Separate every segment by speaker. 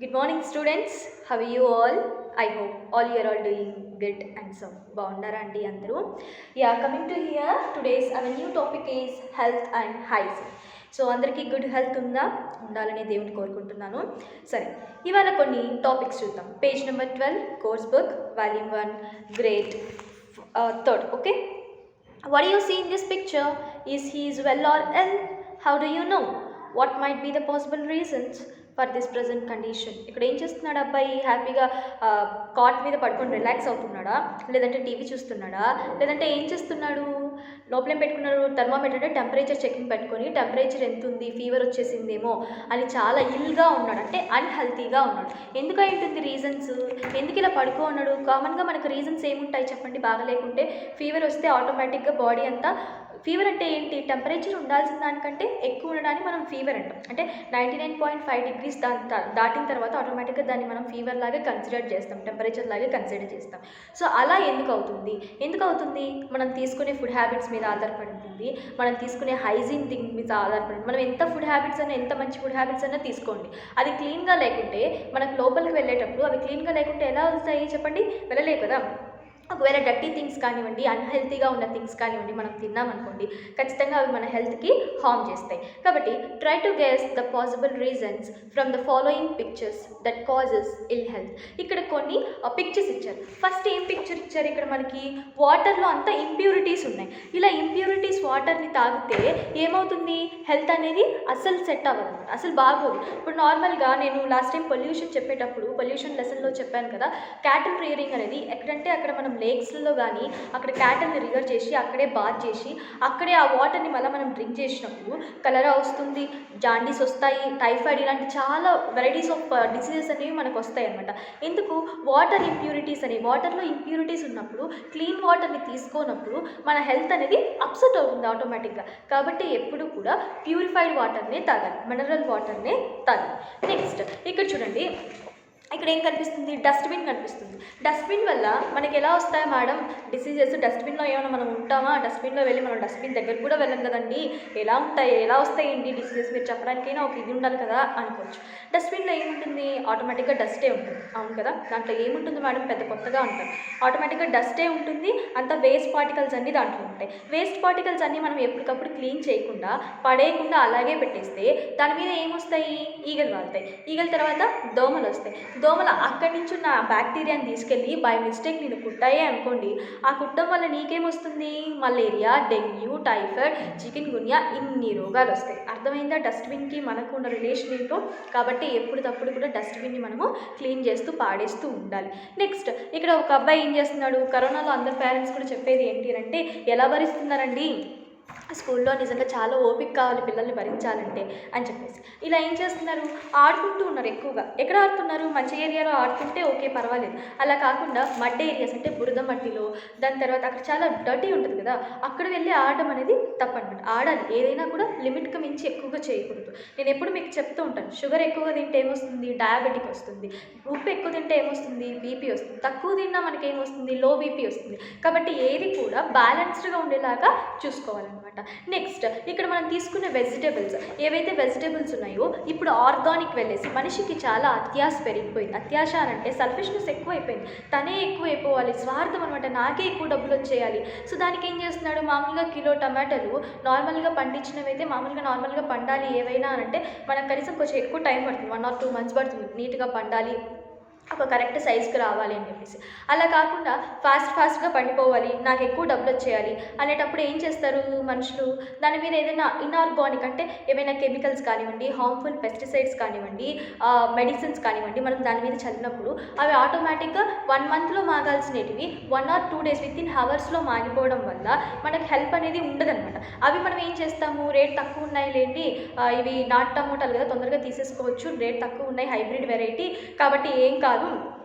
Speaker 1: Good morning, students. How are you all? I hope all you are all doing good and so బాగున్నారా అండి అందరూ? Coming to here, today's our new topic is health and hygiene. So అందరికీ good health ఉండాలని దేవుని కోరుకుంటున్నాను. సరే, ఇవాళ కొన్ని టాపిక్స్ చూద్దాం. Page number 12, course book, volume 1, grade 3rd. Okay, what do you see in this picture? Is he well or ill? How do you know? What might be the possible reasons for this present condition? ఇక్కడ ఏం చేస్తున్నాడు అబ్బాయి? హ్యాపీగా cot మీద పడుకొని relax అవుతున్నాడా, లేదంటే TV చూస్తున్నాడా, లేదంటే ఏం చేస్తున్నాడు? లోపలేం పెట్టుకున్నాడు? థర్మామీటర్ అంటే టెంపరేచర్ చెకింగ్ పెట్టుకొని టెంపరేచర్ ఎంత ఉంది, ఫీవర్ వచ్చేసిందేమో అని చాలా ఇల్గా ఉన్నాడు, అంటే అన్హెల్తీగా ఉన్నాడు. ఎందుకు అయి ఉంటుంది రీజన్స్? ఎందుకు ఇలా పడుకో ఉన్నాడు? కామన్గా మనకు రీజన్స్ ఏముంటాయి చెప్పండి? బాగా లేకుంటే ఫీవర్ వస్తే ఆటోమేటిక్గా బాడీ అంతా, ఫీవర్ అంటే ఏంటి? టెంపరేచర్ ఉండాల్సిన దానికంటే ఎక్కువ ఉండడాన్ని మనం ఫీవర్ అంటాం. అంటే 99.5 degrees దాటిన తర్వాత ఆటోమేటిక్గా దాన్ని మనం ఫీవర్ లాగా కన్సిడర్ చేస్తాం, టెంపరేచర్ లాగా కన్సిడర్ చేస్తాం. సో అలా ఎందుకు అవుతుంది? మనం తీసుకునే ఫుడ్ హ్యాబిట్స్ మీద ఆధారపడి ఉంటుంది, మనం తీసుకునే హైజీన్ థింగ్ మీద ఆధారపడి ఉంటుంది. మనం ఎంత ఫుడ్ హ్యాబిట్స్ అయినా, ఎంత మంచి ఫుడ్ హ్యాబిట్స్ అయినా తీసుకోండి, అది క్లీన్గా లేకుంటే, మనకు లోపలికి వెళ్ళేటప్పుడు అవి క్లీన్గా లేకుంటే ఎలా అవుతాయి చెప్పండి? వెళ్ళలేవు కదా. ఒకవేళ డర్టీ థింగ్స్ కానివ్వండి, అన్హెల్తీగా ఉన్న థింగ్స్ కానివ్వండి, మనం తిన్నామనుకోండి, ఖచ్చితంగా అవి మన హెల్త్కి హార్మ్ చేస్తాయి. కాబట్టి try to guess the possible reasons from the following pictures that causes ill health. ఇక్కడ కొన్ని పిక్చర్స్ ఇచ్చారు. ఫస్ట్ ఏం పిక్చర్ ఇచ్చారు? ఇక్కడ మనకి వాటర్లో అంతా ఇంప్యూరిటీస్ ఉన్నాయి. ఇలా ఇంప్యూరిటీస్ వాటర్ని తాగితే ఏమవుతుంది? హెల్త్ అనేది అస్సలు సెట్ అవ్వదు అనమాట, అసలు బాగోదు. ఇప్పుడు నార్మల్గా నేను లాస్ట్ టైం పొల్యూషన్ చెప్పేటప్పుడు, పొల్యూషన్ లెసన్లో చెప్పాను కదా, క్యాటిల్ రియరింగ్ అనేది ఎక్కడంటే అక్కడ మనం లేక్స్లలో కానీ అక్కడ క్యాటల్ని రివర్ చేసి అక్కడే బాత్ చేసి అక్కడే ఆ వాటర్ని మళ్ళీ మనం డ్రింక్ చేసినప్పుడు కలరా వస్తుంది, జాండీస్ వస్తాయి, టైఫాయిడ్, ఇలాంటి చాలా వెరైటీస్ ఆఫ్ డిసీజెస్ అనేవి మనకు వస్తాయి అన్నమాట. ఎందుకు? వాటర్ ఇంప్యూరిటీస్ అనేవి, వాటర్లో ఇంప్యూరిటీస్ ఉన్నప్పుడు క్లీన్ వాటర్ని తీసుకోనప్పుడు మన హెల్త్ అనేది అప్సెట్ అవుతుంది ఆటోమేటిక్గా. కాబట్టి ఎప్పుడు కూడా ప్యూరిఫైడ్ వాటర్నే తాగాలి, మినరల్ వాటర్నే తాగాలి. నెక్స్ట్ ఇక్కడ చూడండి, ఇక్కడ ఏం కనిపిస్తుంది? డస్ట్బిన్ కనిపిస్తుంది. డస్ట్బిన్ వల్ల మనకి ఎలా వస్తాయి మేడం డిసీజెస్? డస్ట్బిన్లో ఏమైనా మనం ఉంటామా? డస్ట్బిన్లో వెళ్ళి మనం డస్ట్బిన్ దగ్గర కూడా వెళ్ళం కదండి, ఎలా వస్తాయండి డిసీజెస్? మీరు చెప్పడానికైనా ఒక ఇది ఉండాలి కదా అనుకోవచ్చు. డస్ట్బిన్లో ఏముంటుంది? ఆటోమేటిక్గా డస్టే ఉంటుంది, అవును కదా. దాంట్లో ఏముంటుంది మేడం? పెద్ద కొత్తగా ఉంటాం, ఆటోమేటిక్గా డస్టే ఉంటుంది, అంత వేస్ట్ పార్టికల్స్ అన్నీ దాంట్లో ఉంటాయి. వేస్ట్ పార్టికల్స్ అన్నీ మనం ఎప్పటికప్పుడు క్లీన్ చేయకుండా, పడేయకుండా అలాగే పెట్టేస్తే దాని మీద ఏమొస్తాయి? ఈగలు వాళ్తాయి. ఈగల తర్వాత దోమలు వస్తాయి. దోమలు అక్కడి నుంచి ఉన్న బ్యాక్టీరియాని తీసుకెళ్ళి బై మిస్టేక్ నేను కుట్టాయే అనుకోండి, ఆ కుట్టడం వల్ల నీకేమొస్తుంది? మలేరియా, డెంగ్యూ, టైఫాయిడ్, చికెన్ గున్యా, ఇన్ని రోగాలు వస్తాయి. అర్థమైందా డస్ట్బిన్కి మనకు ఉన్న రిలేషన్ ఏంటో? కాబట్టి ఎప్పటికప్పుడు కూడా డస్ట్బిన్ని మనము క్లీన్ చేస్తూ పాడేస్తూ ఉండాలి. నెక్స్ట్ ఇక్కడ ఒక అబ్బాయి ఏం చేస్తున్నాడు? కరోనాలో అందరు పేరెంట్స్ కూడా చెప్పేది ఏంటి అంటే, ఎలా భరిస్తున్నారండి స్కూల్లో? నిజంగా చాలా ఓపిక కావాలి పిల్లల్ని భరించాలంటే అని చెప్పేసి ఇలా ఏం చేస్తున్నారు? ఆడుకుంటూ ఉన్నారు ఎక్కువగా. ఎక్కడ ఆడుతున్నారు? మంచి ఏరియాలో ఆడుతుంటే ఓకే, పర్వాలేదు. అలా కాకుండా మడ్ ఏరియాస్, అంటే బురద మట్టిలో, దాని తర్వాత అక్కడ చాలా డర్టీ ఉంటుంది కదా, అక్కడ వెళ్ళి ఆడడం అనేది తప్పనమాట. ఆడాలి, ఏదైనా కూడా లిమిట్కి మించి ఎక్కువగా చేయకూడదు. నేను ఎప్పుడు మీకు చెప్తూ ఉంటాను, షుగర్ ఎక్కువగా తింటే ఏమొస్తుంది? డయాబెటిక్ వస్తుంది. ఉప్పు ఎక్కువ తింటే ఏమొస్తుంది? బీపీ వస్తుంది. తక్కువ తిన్నా మనకి ఏమొస్తుంది? లో బీపీ వస్తుంది. కాబట్టి ఏది కూడా బ్యాలెన్స్డ్గా ఉండేలాగా చూసుకోవాలన్నమాట. నెక్స్ట్ ఇక్కడ మనం తీసుకునే వెజిటేబుల్స్, ఏవైతే వెజిటేబుల్స్ ఉన్నాయో ఇప్పుడు ఆర్గానిక్ వెళ్ళేసి మనిషికి చాలా అత్యాశ పెరిగిపోయింది. అత్యాశ అంటే సెల్ఫిష్నెస్ ఎక్కువైపోయింది, తనే ఎక్కువైపోవాలి, స్వార్థం అనమాట, నాకే ఎక్కువ డబ్బులు వచ్చేయాలి. సో దానికి ఏం చేస్తున్నాడు? మామూలుగా కిలో టమాటాలు నార్మల్గా పండించినవి అయితే నార్మల్గా పండాలి ఏవైనా అంటే మనకు కనీసం కొంచెం ఎక్కువ టైం పడుతుంది, 1 or 2 months పడుతుంది నీట్గా పండాలి, ఒక కరెక్ట్ సైజ్కి రావాలి అని చెప్పేసి. అలా కాకుండా ఫాస్ట్గా పండిపోవాలి, నాకు ఎక్కువ డబ్బులు వచ్చేయాలి అనేటప్పుడు ఏం చేస్తారు మనుషులు? దాని మీద ఏదైనా ఇన్ఆర్గానిక్ అంటే ఏమైనా కెమికల్స్ కానివ్వండి, హార్మ్ఫుల్ పెస్టిసైడ్స్ కానివ్వండి, మెడిసిన్స్ కానివ్వండి, మనం దాని మీద చల్లినప్పుడు అవి ఆటోమేటిక్గా 1 monthలో మాగాల్సినవి 1 or 2 days విత్ ఇన్ హవర్స్లో మాగిపోవడం వల్ల మనకు హెల్ప్ అనేది ఉండదన్నమాట. అవి మనం ఏం చేస్తాము? రేట్ తక్కువ ఉన్నాయి లేండి, ఇవి నాటు టమోటాలు కదా, తొందరగా తీసేసుకోవచ్చు, రేట్ తక్కువ ఉన్నాయి, హైబ్రిడ్ వెరైటీ కాబట్టి ఏం కాదు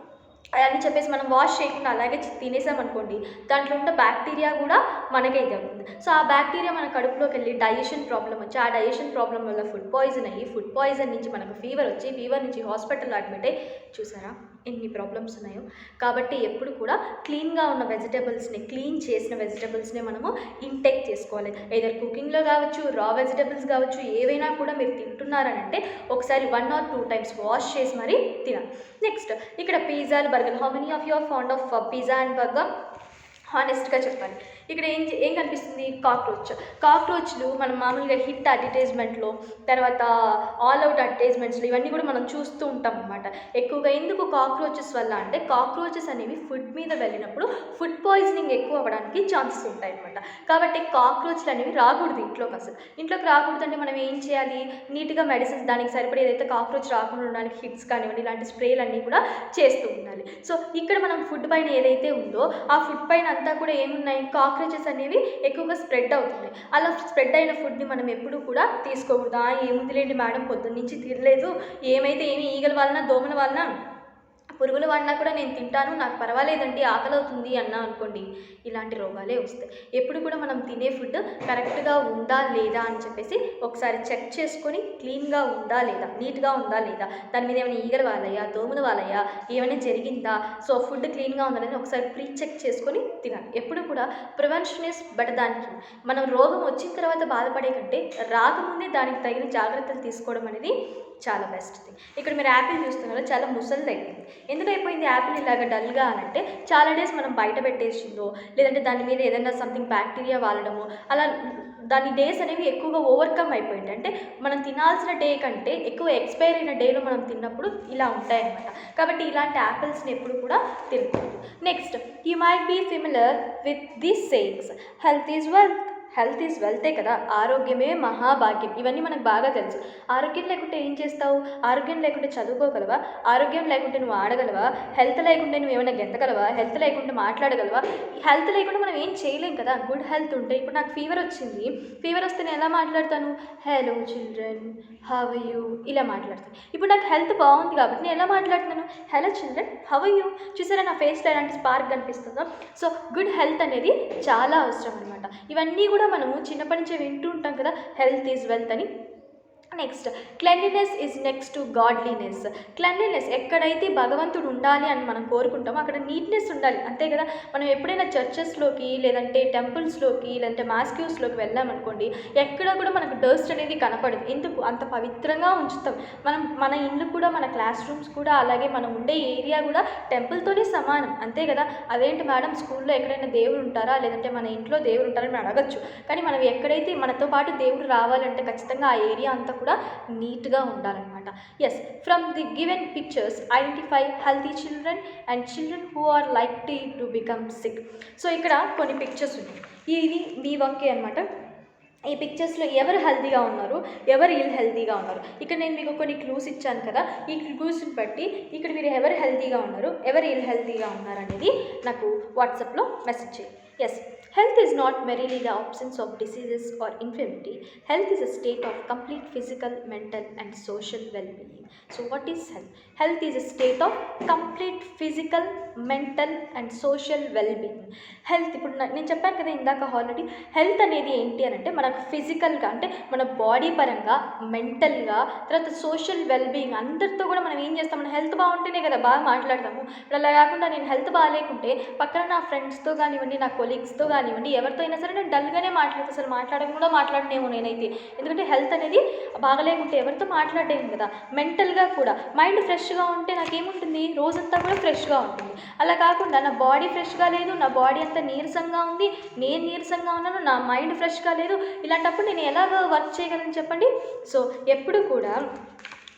Speaker 1: అని చెప్పేసి మనం వాష్ చేయకుండా అలాగే తినేసామనుకోండి, దాంట్లో ఉన్న బ్యాక్టీరియా కూడా మనకే ఇది అవుతుంది. సో ఆ బ్యాక్టీరియా మన కడుపులోకి వెళ్ళి డైజెషన్ ప్రాబ్లమ్ వచ్చి, ఆ డైజెషన్ ప్రాబ్లం వల్ల ఫుడ్ పాయిజన్ అయ్యి, ఫుడ్ పాయిజన్ నుంచి మనకు ఫీవర్ వచ్చి, ఫీవర్ నుంచి హాస్పిటల్లో అడ్మిట్ అయ్యి, చూసారా ఎన్ని ప్రాబ్లమ్స్ ఉన్నాయో. కాబట్టి ఎప్పుడు కూడా క్లీన్గా ఉన్న వెజిటేబుల్స్ని, క్లీన్ చేసిన వెజిటేబుల్స్ని మనము ఇంటేక్ చేసుకోవాలి. ఏదర్ కుకింగ్లో కావచ్చు, రా వెజిటేబుల్స్ కావచ్చు, ఏవైనా కూడా మీరు తింటున్నారనంటే ఒకసారి 1 or 2 times వాష్ చేసి మరీ తినాలి. నెక్స్ట్ ఇక్కడ పిజ్జాలు, burger. How many of you are fond of pizza and burger? హానెస్ట్గా చెప్పాలి. ఇక్కడ ఏం కనిపిస్తుంది? కాక్రోచ్లు మనం మామూలుగా హిట్ అడ్వర్టైజ్మెంట్లో, తర్వాత ఆల్ అవుట్ అడ్వర్టైజ్మెంట్స్లో ఇవన్నీ కూడా మనం చూస్తూ ఉంటాం అన్నమాట. ఎక్కువగా ఎందుకు కాక్రోచెస్ వల్ల అంటే, కాక్రోచెస్ అనేవి ఫుడ్ మీద వెళ్ళినప్పుడు ఫుడ్ పాయిజనింగ్ ఎక్కువ అవ్వడానికి ఛాన్సెస్ ఉంటాయి అన్నమాట. కాబట్టి కాక్రోచ్లు అనేవి రాకూడదు ఇంట్లోకి. అసలు ఇంట్లోకి రాకూడదు అంటే మనం ఏం చేయాలి? నీట్గా మెడిసిన్స్, దానికి సరిపడే ఏదైతే కాక్రోచ్ రాకుండా ఉండడానికి హిట్స్ కానివ్వండి, ఇలాంటి స్ప్రేలు అన్నీ కూడా చేస్తూ ఉండాలి. సో ఇక్కడ మనం ఫుడ్ పైన ఏదైతే ఉందో ఆ ఫుడ్ పైన అంతా కూడా ఏమున్నాయి? కాక్రోచెస్ అనేవి ఎక్కువగా స్ప్రెడ్ అవుతున్నాయి. అలా స్ప్రెడ్ అయిన ఫుడ్ని మనం ఎప్పుడూ కూడా తీసుకోకూడదు. ఏముందిలేండి మేడం, పొద్దున్న నుంచి తినలేదు, ఏమైతే ఏమి ఈగల వలన, దోమల వలన, పురుగుల వాడినా కూడా నేను తింటాను, నాకు పర్వాలేదండి, ఆకలి అవుతుంది అన్నా అనుకోండి, ఇలాంటి రోగాలే వస్తాయి. ఎప్పుడు కూడా మనం తినే ఫుడ్ కరెక్ట్గా ఉందా లేదా అని చెప్పేసి ఒకసారి చెక్ చేసుకొని, క్లీన్గా ఉందా లేదా, నీట్గా ఉందా లేదా, దాని మీద ఏమైనా ఈగలు వాలయ్యా, దోమలు వాలయ్యా, ఏమైనా జరిగిందా, సో ఫుడ్ క్లీన్గా ఉందని ఒకసారి ప్రీ చెక్ చేసుకొని తినాలి. ఎప్పుడు కూడా prevention is better than cure. మనం రోగం వచ్చిన తర్వాత బాధపడే కంటే రాకముందే దానికి తగిన జాగ్రత్తలు తీసుకోవడం అనేది చాలా బెస్ట్ థింగ్. ఇక్కడ మీరు యాపిల్ చూస్తున్నారు, చాలా ముసలిది అయిపోయింది. ఎందుకు అయిపోయింది యాపిల్ ఇలాగ డల్గా అనంటే, చాలా డేస్ మనం బయట పెట్టేసిందో, లేదంటే దాని మీద ఏదైనా సంథింగ్ బ్యాక్టీరియా వాలడము, అలా దాని డేస్ అనేవి ఎక్కువగా ఓవర్కమ్ అయిపోయింది. అంటే మనం తినాల్సిన డే కంటే ఎక్కువ ఎక్స్పైర్ అయిన డేలో మనం తిన్నప్పుడు ఇలా ఉంటాయన్నమాట. కాబట్టి ఇలాంటి యాపిల్స్ని ఎప్పుడు కూడా తినకూడదు. Next, you might be familiar with these sayings. Health is wealth. Health is వెల్తే కదా, ఆరోగ్యమే మహాభాగ్యం. ఇవన్నీ మనకు బాగా తెలుసు. ఆరోగ్యం లేకుంటే ఏం చేస్తావు? ఆరోగ్యం లేకుంటే చదువుకోగలవా? ఆరోగ్యం లేకుంటే నువ్వు ఆడగలవా? హెల్త్ లేకుంటే నువ్వు ఏమైనా గెంతగలవా? హెల్త్ లేకుంటే మాట్లాడగలవా? హెల్త్ లేకుండా మనం ఏం చేయలేం కదా. గుడ్ హెల్త్ ఉంటే, ఇప్పుడు నాకు ఫీవర్ వచ్చింది, ఫీవర్ వస్తే నేను ఎలా మాట్లాడతాను? Hello children, how are you, ఇలా మాట్లాడతాను. ఇప్పుడు నాకు హెల్త్ బాగుంది కాబట్టి నేను ఎలా మాట్లాడుతున్నాను? Hello children, how are you. చూసారా నా ఫేస్లో ఎలాంటి స్పార్క్ కనిపిస్తుందో? సో గుడ్ హెల్త్ అనేది చాలా అవసరం అనమాట. ఇవన్నీ కూడా మనము చిన్నప్పటి నుంచే వింటూ ఉంటాం కదా, హెల్త్ ఈజ్ వెల్త్ అని. Next, cleanliness is next to godliness. Cleanliness, ఎక్కడైతే భగవంతుడు ఉండాలి అని మనం కోరుకుంటామో అక్కడ నీట్నెస్ ఉండాలి, అంతే కదా. మనం ఎప్పుడైనా చర్చెస్లోకి, లేదంటే టెంపుల్స్లోకి, లేదంటే మాస్క్యూస్లోకి వెళ్ళామనుకోండి, ఎక్కడ కూడా మనకు డస్ట్ అనేది కనపడదు. ఎందుకు? అంత పవిత్రంగా ఉంచుతాం. మన ఇల్లు కూడా, మన క్లాస్ రూమ్స్ కూడా, అలాగే మనం ఉండే ఏరియా కూడా టెంపుల్తోనే సమానం, అంతే కదా. అదేంటి మేడం, స్కూల్లో ఎక్కడైనా దేవుడు ఉంటారా, లేదంటే మన ఇంట్లో దేవుడు ఉంటారని మనం అడగచ్చు. కానీ మనం ఎక్కడైతే మనతో పాటు దేవుడు రావాలంటే ఖచ్చితంగా ఆ ఏరియా అంతా కూడా నీట్గా ఉండాలన్నమాట. Yes, from the given pictures identify healthy children and children who are likely to become sick. So ఇక్కడ కొన్ని పిక్చర్స్ ఉన్నాయి. ఇది మీ వర్కే అనమాట. ఈ పిక్చర్స్లో ఎవరు హెల్తీగా ఉన్నారు, ఎవరు ఇల్ హెల్తీగా ఉన్నారు. ఇక్కడ నేను మీకు కొన్ని క్లూస్ ఇచ్చాను కదా, ఈ క్లూస్ని బట్టి ఇక్కడ మీరు ఎవరు హెల్తీగా ఉన్నారు, ఎవరు ఇల్ హెల్తీగా ఉన్నారు అనేది నాకు వాట్సాప్లో మెసేజ్ చేయండి. Yes, health is not merely the absence of diseases or infirmity. Health is a state of complete physical, mental and social well-being. So what is health? Health is a state of complete physical, mental and social well-being. Health, ఇప్పుడు నేను చెప్పాను కదా ఇందాక already, health అనేది ఏంటి అని అంటే మనకు ఫిజికల్గా, అంటే మన బాడీ పరంగా, మెంటల్గా, తర్వాత సోషల్ వెల్బీయింగ్, అందరితో కూడా మనం ఏం చేస్తాం, మన హెల్త్ బాగుంటేనే కదా బాగా మాట్లాడతాము. ఇప్పుడు అలా కాకుండా నేను హెల్త్ బాగాలేకుంటే పక్కన నా ఫ్రెండ్స్తో కానివ్వండి, నా కొలీగ్స్తో కానివ్వండి, ఎవరితో అయినా సరే నేను డల్గానే మాట్లాడతాను, అసలు మాట్లాడడం కూడా మాట్లాడనేమో నేనైతే. ఎందుకంటే హెల్త్ అనేది బాగలేకుంటే ఎవరితో మాట్లాడలేము కదా. మెంటల్గా కూడా మైండ్ ఫ్రెష్గా ఉంటే నాకేముంటుంది, రోజంతా కూడా ఫ్రెష్గా ఉంటుంది. అలా కాకుండా నా బాడీ ఫ్రెష్గా లేదు, నా బాడీ అంతా నీరసంగా ఉంది, నేను నీరసంగా ఉన్నాను, నా మైండ్ ఫ్రెష్గా లేదు, ఇలాంటప్పుడు నేను ఎలాగ వర్క్ చేయగలను చెప్పండి. సో ఎప్పుడు కూడా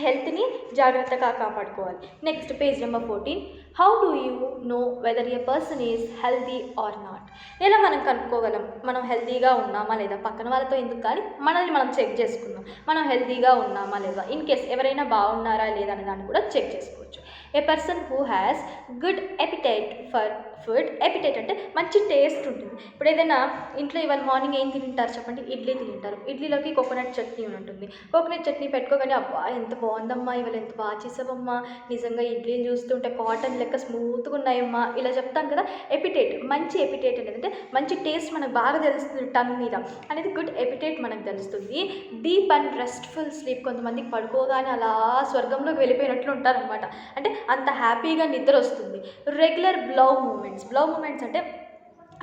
Speaker 1: హెల్త్ని జాగ్రత్తగా కాపాడుకోవాలి. Next, page number 14. How do you know whether a person is healthy or not. ఎలా మనం కనుక్కోగలం మనం హెల్తీగా ఉన్నామా లేదా? పక్కన వాళ్ళతో ఎందుకు, కానీ మనల్ని మనం చెక్ చేసుకుందాం, మనం హెల్తీగా ఉన్నామా లేదా. ఇన్ కేస్ ఎవరైనా బాగున్నారా లేదా అనే దాన్ని కూడా చెక్ చేసుకోవచ్చు. A person who has good appetite for food. Appetite అంటే మంచి టేస్ట్ ఉంటుంది. ఇప్పుడు ఏదైనా ఇంట్లో ఇవాళ మార్నింగ్ ఏం తింటారు చెప్పండి, ఇడ్లీ తింటారు. ఇడ్లీలోకి కోకోనట్ చట్నీ ఉంటుంది. కోకోనట్ చట్నీ పెట్టుకోగానే అబ్బా ఎంత బాగుందమ్మా, ఇవాళ ఎంత బాగా చేసావమ్మా, నిజంగా ఇడ్లీలు చూస్తుంటే కాటన్ లెక్క స్మూత్గా ఉన్నాయమ్మా, ఇలా చెప్తాం కదా. ఎపిటైట్, మంచి ఎపిటైట్ అనేది అంటే మంచి టేస్ట్ మనకు బాగా తెలుస్తుంది టంగ్ మీద అనేది గుడ్ ఎపిటైట్ మనకు తెలుస్తుంది. డీప్ అండ్ రెస్ట్ఫుల్ స్లీప్, కొంతమందికి పడుకోగానే అలా స్వర్గంలోకి వెళ్ళిపోయినట్లు ఉంటారనమాట, అంటే అంత హ్యాపీగా నిద్ర వస్తుంది. రెగ్యులర్ బ్లౌ మూమెంట్స్ అంటే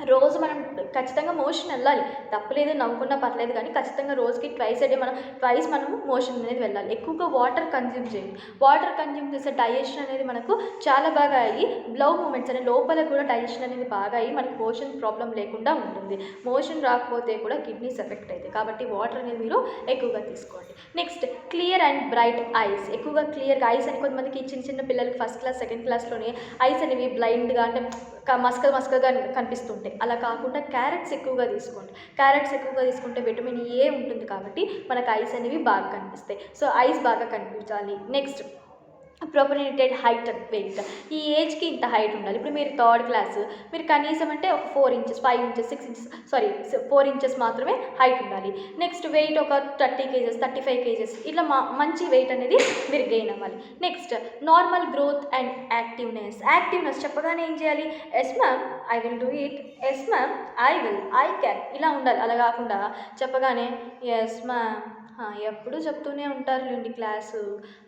Speaker 1: రోజు మనం ఖచ్చితంగా మోషన్ వెళ్ళాలి, తప్పలేదు, నవ్వుకున్నా పర్లేదు, కానీ ఖచ్చితంగా రోజుకి ట్వైస్ మనము మోషన్ అనేది వెళ్ళాలి. ఎక్కువగా వాటర్ కన్జ్యూమ్ చేయండి. వాటర్ కన్జ్యూమ్ చేసే డైజెషన్ అనేది మనకు చాలా బాగా అయ్యి బ్లౌ మూమెంట్స్ అనే లోపల కూడా డైజెషన్ అనేది బాగా అయ్యి మనకు మోషన్ ప్రాబ్లం లేకుండా ఉంటుంది. మోషన్ రాకపోతే కూడా కిడ్నీస్ ఎఫెక్ట్ అవుతాయి, కాబట్టి వాటర్ అనేది మీరు ఎక్కువగా తీసుకోండి. Next clear and bright ice. ఎక్కువగా క్లియర్గా ఐస్ అని కొంతమందికి చిన్న పిల్లలకి ఫస్ట్ క్లాస్ సెకండ్ క్లాస్లోనే ఐస్ అనేవి బ్లైండ్గా అంటే మస్కగా కనిపిస్తుంటాయి. అలా కాకుండా క్యారెట్స్ ఎక్కువగా తీసుకోండి. క్యారెట్స్ ఎక్కువగా తీసుకుంటే విటమిన్ ఏ ఉంటుంది, కాబట్టి మనకు ఐస్ అనేవి బాగా కనిపిస్తాయి. సో ఐస్ బాగా కనిపించాలి. Next proportionated height and weight. ఈ ఏజ్కి ఇంత హైట్ ఉండాలి. ఇప్పుడు మీరు థర్డ్ క్లాస్, మీరు కనీసం అంటే ఒక 4 ఇంచెస్ 5 ఇంచెస్ 6 ఇంచెస్ 4 ఇంచెస్ మాత్రమే హైట్ ఉండాలి. నెక్స్ట్ వెయిట్ ఒక 30 కేజెస్ 35 కేజెస్ ఇట్లా మంచి వెయిట్ అనేది మీరు గెయిన్ అవ్వాలి. Next normal growth and activeness చెప్పగానే ఏం చేయాలి, yes ma'am I will do it, yes ma'am I will, I can, ఇలా ఉండాలి. అలా కాకుండా చెప్పగానే ఎస్ మ్యామ్ ఎప్పుడు చెప్తూనే ఉంటారులేండి, క్లాసు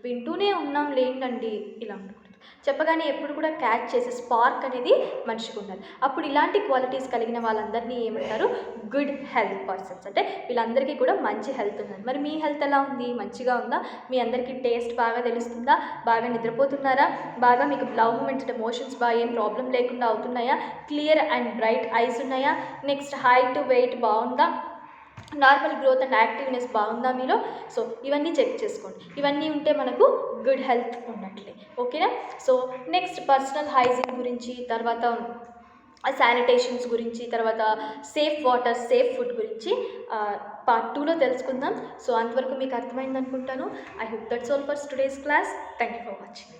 Speaker 1: వింటూనే ఉన్నాం లేండండి, ఇలా ఉండకూడదు. చెప్పగానే ఎప్పుడు కూడా క్యాచ్ చేసే స్పార్క్ అనేది మనిషికి ఉండాలి. అప్పుడు ఇలాంటి క్వాలిటీస్ కలిగిన వాళ్ళందరినీ ఏమంటారు, గుడ్ హెల్త్ పర్సన్స్. అంటే వీళ్ళందరికీ కూడా మంచి హెల్త్ ఉంది. మరి మీ హెల్త్ ఎలా ఉంది, మంచిగా ఉందా? మీ అందరికీ టేస్ట్ బాగా తెలుస్తుందా? బాగా నిద్రపోతున్నారా? బాగా మీకు బ్లౌ మూమెంట్స్ అంటే మోషన్స్ బాగా ఏం ప్రాబ్లం లేకుండా అవుతున్నాయా? క్లియర్ అండ్ బ్రైట్ ఐస్ ఉన్నాయా? నెక్స్ట్ హైట్ వెయిట్ బాగుందా? నార్మల్ గ్రోత్ అండ్ యాక్టివ్నెస్ బాగుందా మీలో? సో ఇవన్నీ చెక్ చేసుకోండి. ఇవన్నీ ఉంటే మనకు గుడ్ హెల్త్ ఉన్నట్లే, ఓకేనా? సో నెక్స్ట్ పర్సనల్ హైజీన్ గురించి, తర్వాత శానిటేషన్స్ గురించి, తర్వాత సేఫ్ వాటర్ సేఫ్ ఫుడ్ గురించి పార్ట్ 2లో తెలుసుకుందాం. సో అంతవరకు మీకు అర్థమైంది అనుకుంటాను. I hope that's all for today's class. Thank you for watching.